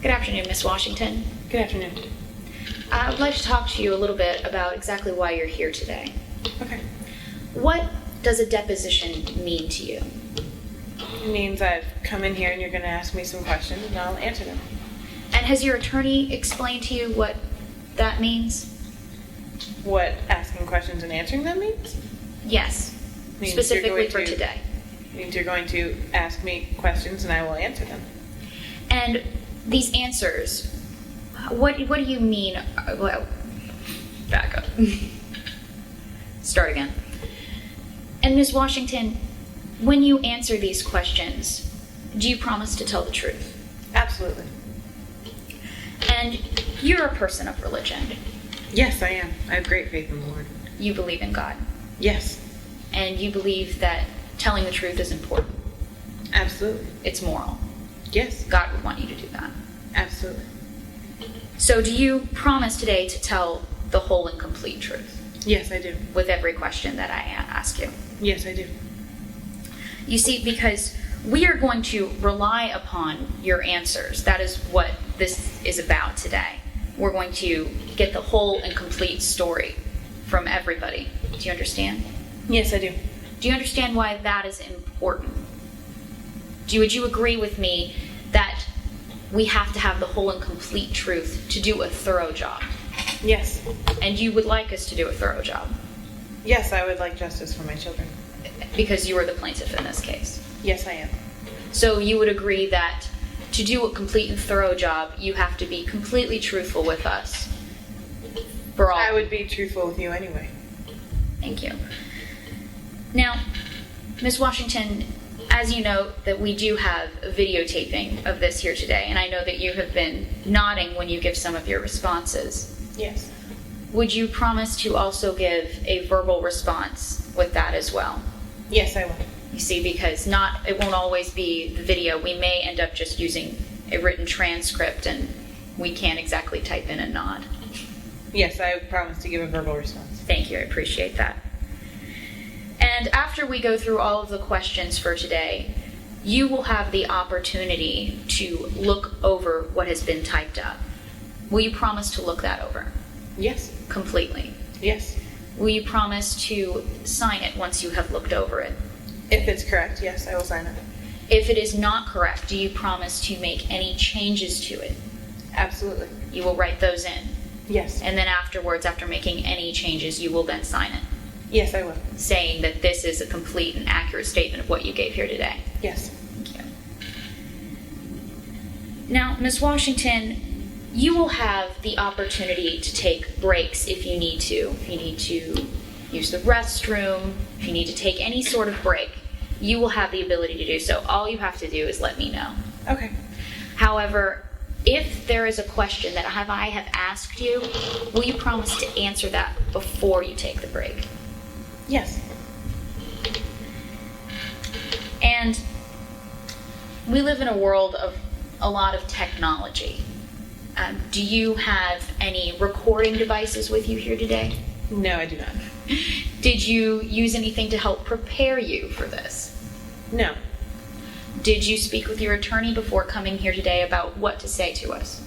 Good afternoon, Miss Washington. Good afternoon. I would like to talk to you a little bit about exactly why you're here today. Okay. What does a deposition mean to you? It means I've come in here and you're going to ask me some questions and I'll answer them. And has your attorney explained to you what that means? What asking questions and answering them means? Yes, Means specifically you're for going to- today. Means you're going to ask me questions and I will answer them. And these answers, what do you mean? Well, back up. Start again. And Ms. Washington, when you answer these questions, do you promise to tell the truth? Absolutely. And you're a person of religion. Yes, I am. I have great faith in the Lord. You believe in God. Yes. And you believe that telling the truth is important. Absolutely. It's moral. Yes. God would want you to do that. Absolutely. So do you promise today to tell the whole and complete truth Yes, I do. with every question that I ask you? Yes, I do. You see, because we are going to rely upon your answers. That is what this is about today. We're going to get the whole and complete story from everybody. Do you understand? Yes, I do. Do you understand why that is important? Would you agree with me that we have to have the whole and complete truth to do a thorough job? Yes. And you would like us to do a thorough job Yes, I would like justice for my children. because you are the plaintiff in this case. Yes, I am. So you would agree that to do a complete and thorough job, you have to be completely truthful with us. For all. I would be truthful with you anyway. Thank you. Now, Ms. Washington, as you know, that we do have a videotaping of this here today, and I know that you have been nodding when you give some of your responses. Yes. Would you promise to also give a verbal response with that as well? Yes, I will. You see, because it won't always be the video. We may end up just using a written transcript, and we can't exactly type in a nod. Yes, I promise to give a verbal response. Thank you, I appreciate that. And after we go through all of the questions for today, you will have the opportunity to look over what has been typed up. Will you promise to look that over Yes. completely? Yes. Will you promise to sign it once you have looked over it? If it's correct, yes, I will sign it. If it is not correct, do you promise to make any changes to it? Absolutely. You will write those in. Yes. And then afterwards, after making any changes, you will then sign it, Yes, I will. saying that this is a complete and accurate statement of what you gave here today. Yes. Thank you. Now, Ms. Washington, you will have the opportunity to take breaks if you need to. If you need to use the restroom, if you need to take any sort of break, you will have the ability to do so. All you have to do is let me know. Okay. However, if there is a question that I have asked you, will you promise to answer that before you take the break? Yes. And we live in a world of a lot of technology. Do you have any recording devices with you here today? No, I do not. Did you use anything to help prepare you for this? No. Did you speak with your attorney before coming here today about what to say to us?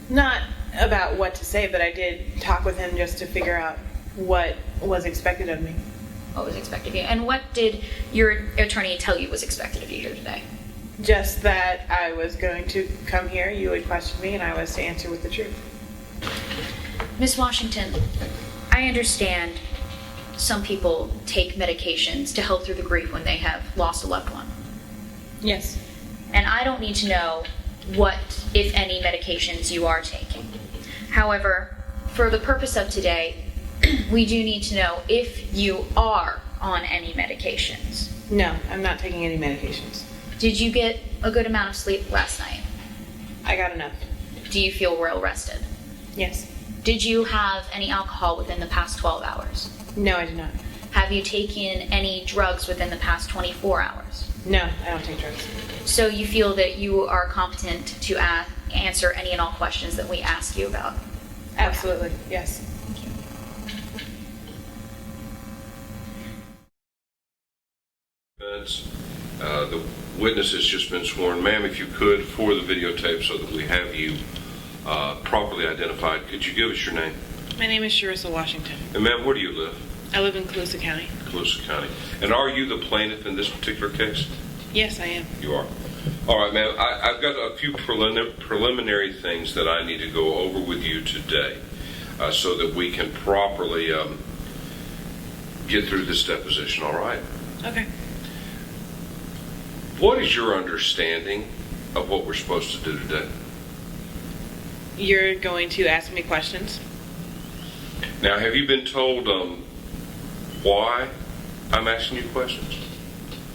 Not about what to say, but I did talk with him just to figure out what was expected of me. What was expected of you? And what did your attorney tell you was expected of you here today? Just that I was going to come here, you would question me, and I was to answer with the truth. Ms. Washington, I understand some people take medications to help through the grief when they have lost a loved one. Yes. And I don't need to know what, if any, medications you are taking. However, for the purpose of today, we do need to know if you are on any medications. No, I'm not taking any medications. Did you get a good amount of sleep last night? I got enough. Do you feel well rested? Yes. Did you have any alcohol within the past 12 hours? No, I do not. Have you taken any drugs within the past 24 hours? No, I don't take drugs. So you feel that you are competent to answer any and all questions that we ask you about? Absolutely, yes. Thank you. Judge, The witness has just been sworn. Ma'am, if you could, for the videotape so that we have you properly identified, could you give us your name? My name is Sharissa Washington. And ma'am, where do you live? I live in Colusa County. Colusa County. And are you the plaintiff in this particular case? Yes, I am. You are. All right, ma'am. I've got a few preliminary things that I need to go over with you today so that we can properly get through this deposition, all right? Okay. What is your understanding of what we're supposed to do today? You're going to ask me questions? Now, have you been told why I'm asking you questions?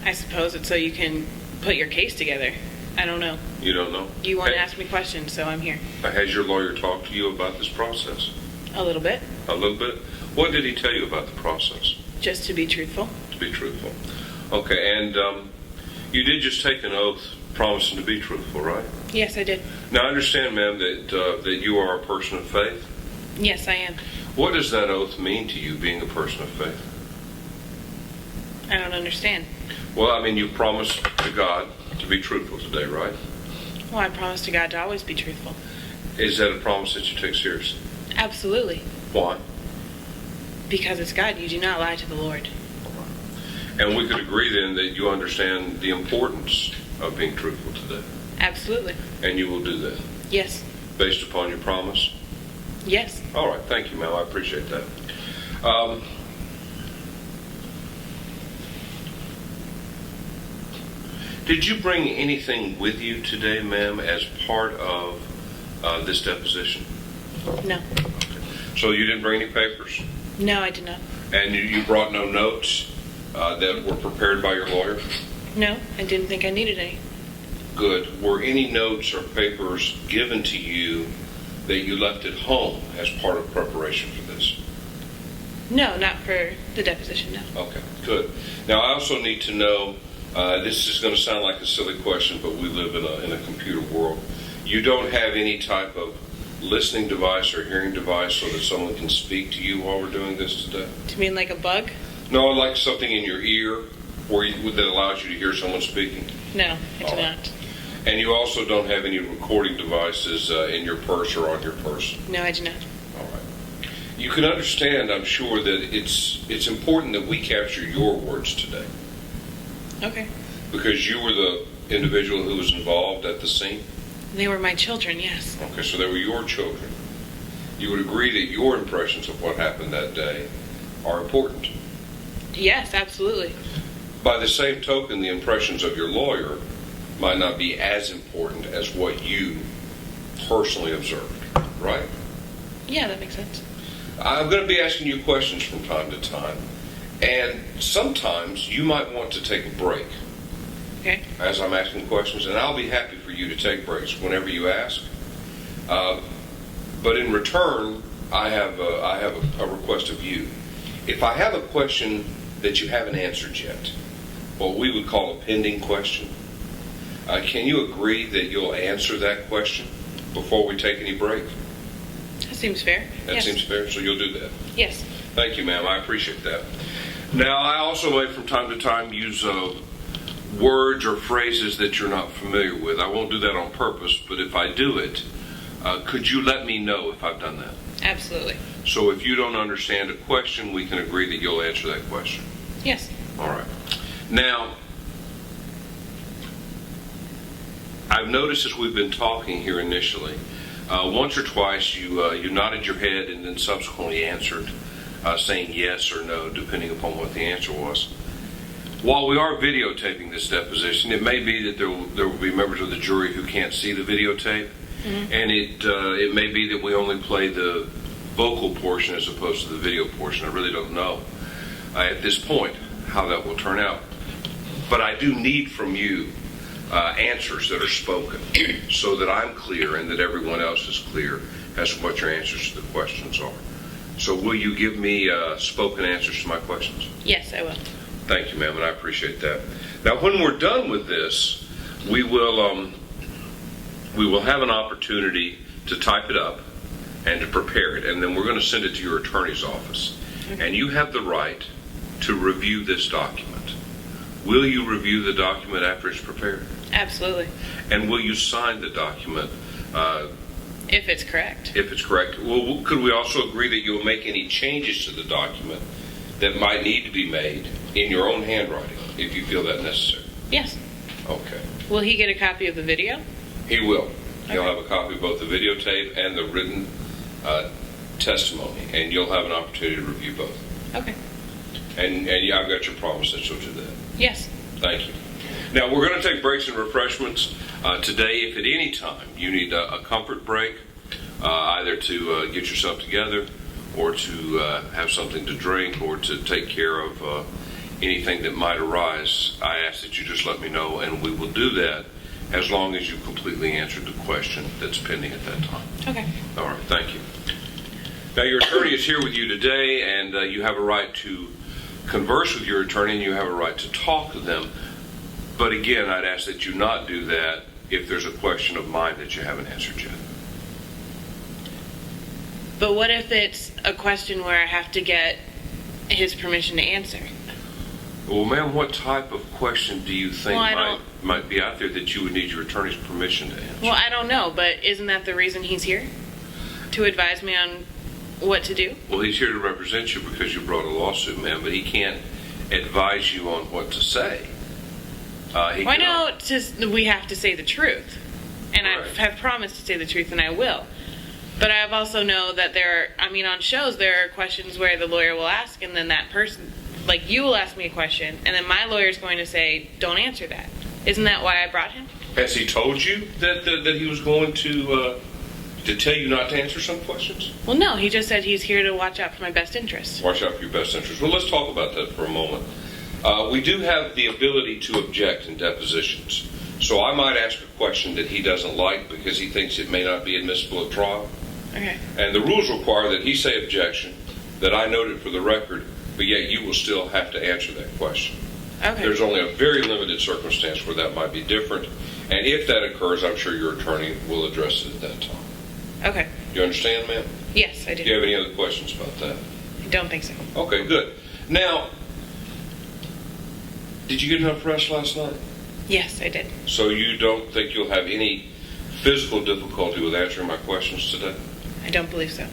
I suppose it's so you can put your case together. I don't know. You don't know? You want to ask me questions, so I'm here. Has your lawyer talked to you about this process? A little bit. A little bit? What did he tell you about the process? Just to be truthful. To be truthful. Okay, and you did just take an oath promising to be truthful, right? Yes, I did. Now, I understand, ma'am, that you are a person of faith. Yes, I am. What does that oath mean to you, being a person of faith? I don't understand. Well, I mean, you promised to God to be truthful today, right? Well, I promise to God to always be truthful. Is that a promise that you take seriously? Absolutely. Why? Because it's God. You do not lie to the Lord. And we could agree then that you understand the importance of being truthful today. Absolutely. And you will do that? Yes. Based upon your promise? Yes. All right. Thank you, ma'am. I appreciate that. Did you bring anything with you today, ma'am, as part of this deposition? No. Okay. So you didn't bring any papers? No, I did not. And you brought no notes that were prepared by your lawyer? No, I didn't think I needed any. Good. Were any notes or papers given to you that you left at home as part of preparation for this? No, not for the deposition, no. Okay, good. Now, I also need to know, this is going to sound like a silly question, but we live in a computer world. You don't have any type of listening device or hearing device so that someone can speak to you while we're doing this today? Do you mean like a bug? No, like something in your ear that allows you to hear someone speaking? No, I do not. And you also don't have any recording devices in your purse or on your person? No, I do not. All right. You can understand, I'm sure, that it's important that we capture your words today. Okay. Because you were the individual who was involved at the scene? They were my children, yes. Okay, so they were your children. You would agree that your impressions of what happened that day are important? Yes, absolutely. By the same token, the impressions of your lawyer might not be as important as what you personally observed, right? Yeah, that makes sense. I'm going to be asking you questions from time to time, and sometimes you might want to take a break. Okay. As I'm asking questions, and I'll be happy for you to take breaks whenever you ask. But in return, I have a request of you. If I have a question that you haven't answered yet, what we would call a pending question, can you agree that you'll answer that question before we take any break? That seems fair. That Yes. seems fair, so you'll do that. Yes. Thank you, ma'am. I appreciate that. Now, I also may from time to time use words or phrases that you're not familiar with. I won't do that on purpose, but if I do it, could you let me know if I've done that? Absolutely. So if you don't understand a question, we can agree that you'll answer that question. Yes. All right. Now, I've noticed as we've been talking here initially, once or twice you nodded your head and then subsequently answered, saying yes or no, depending upon what the answer was. While we are videotaping this deposition, it may be that there will be members of the jury who can't see the videotape, and it may be that we only play the vocal portion as opposed to the video portion. I really don't know at this point how that will turn out. But I do need from you answers that are spoken so that I'm clear and that everyone else is clear as to what your answers to the questions are. So will you give me spoken answers to my questions? Yes, I will. Thank you, ma'am, and I appreciate that. Now, when we're done with this, we will have an opportunity to type it up and to prepare it, and then we're going to send it to your attorney's office. Okay. And you have the right to review this document. Will you review the document after it's prepared? Absolutely. And will you sign the document If it's correct. if it's correct? Well, could we also agree that you'll make any changes to the document that might need to be made in your own handwriting if you feel that necessary? Yes. Okay. Will he get a copy of the video? He will. He'll Okay. have a copy of both the videotape and the written testimony, and you'll have an opportunity to review both. Okay. And yeah, I've got your promise that you'll do that. Yes. Thank you. Now, we're going to take breaks and refreshments today. If at any time you need a comfort break, either to get yourself together or to have something to drink or to take care of anything that might arise, I ask that you just let me know, and we will do that as long as you completely answered the question that's pending at that time. Okay. All right, thank you. Now, your attorney is here with you today, and you have a right to converse with your attorney, and you have a right to talk to them. But again, I'd ask that you not do that if there's a question of mine that you haven't answered yet. But what if it's a question where I have to get his permission to answer? Well, ma'am, what type of question do you think Well, might be out there that you would need your attorney's permission to answer? Well, I don't know, but isn't that the reason he's here? To advise me on what to do? Well, he's here to represent you because you brought a lawsuit, ma'am, but he can't advise you on what to say. Why not we have to say the truth? And I Right. have promised to say the truth, and I will. But I've also know that on shows, there are questions where the lawyer will ask, and then that person, like you will ask me a question, and then my lawyer's going to say, don't answer that. Isn't that why I brought him? Has he told you that he was going to tell you not to answer some questions? Well, no, he just said he's here to watch out for my best interests. Watch out for your best interest. Well, let's talk about that for a moment. We do have the ability to object in depositions. So I might ask a question that he doesn't like because he thinks it may not be admissible at trial. Okay. And the rules require that he say objection, that I note it for the record, but yet you will still have to answer that question. Okay. There's only a very limited circumstance where that might be different. And if that occurs, I'm sure your attorney will address it at that time. Okay. Do you understand, ma'am? Yes, I do. Do you have any other questions about that? I don't think so. Okay, good. Now, did you get enough rest last night? Yes, I did. So you don't think you'll have any physical difficulty with answering my questions today? I don't believe so.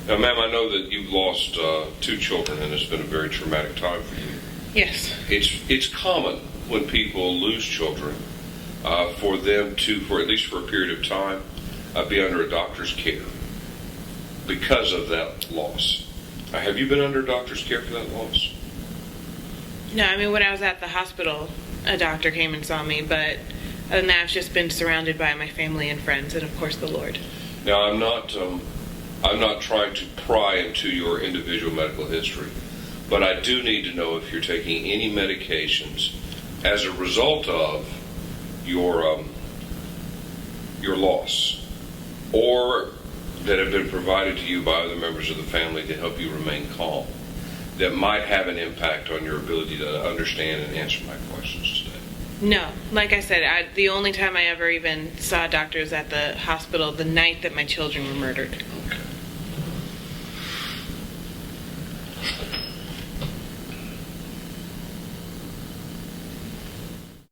Now, ma'am, I know that you've lost 2 children, and it's been a very traumatic time for you. Yes. It's common when people lose children for them to, for at least for a period of time, be under a doctor's care because of that loss. Have you been under a doctor's care for that loss? No, I mean, when I was at the hospital, a doctor came and saw me, but other than that, I've just been surrounded by my family and friends, and of course the Lord. Now, I'm not trying to pry into your individual medical history, but I do need to know if you're taking any medications as a result of your loss, or that have been provided to you by other members of the family to help you remain calm, that might have an impact on your ability to understand and answer my questions today. No, like I said, the only time I ever even saw a doctor was at the hospital the night that my children were murdered. Okay.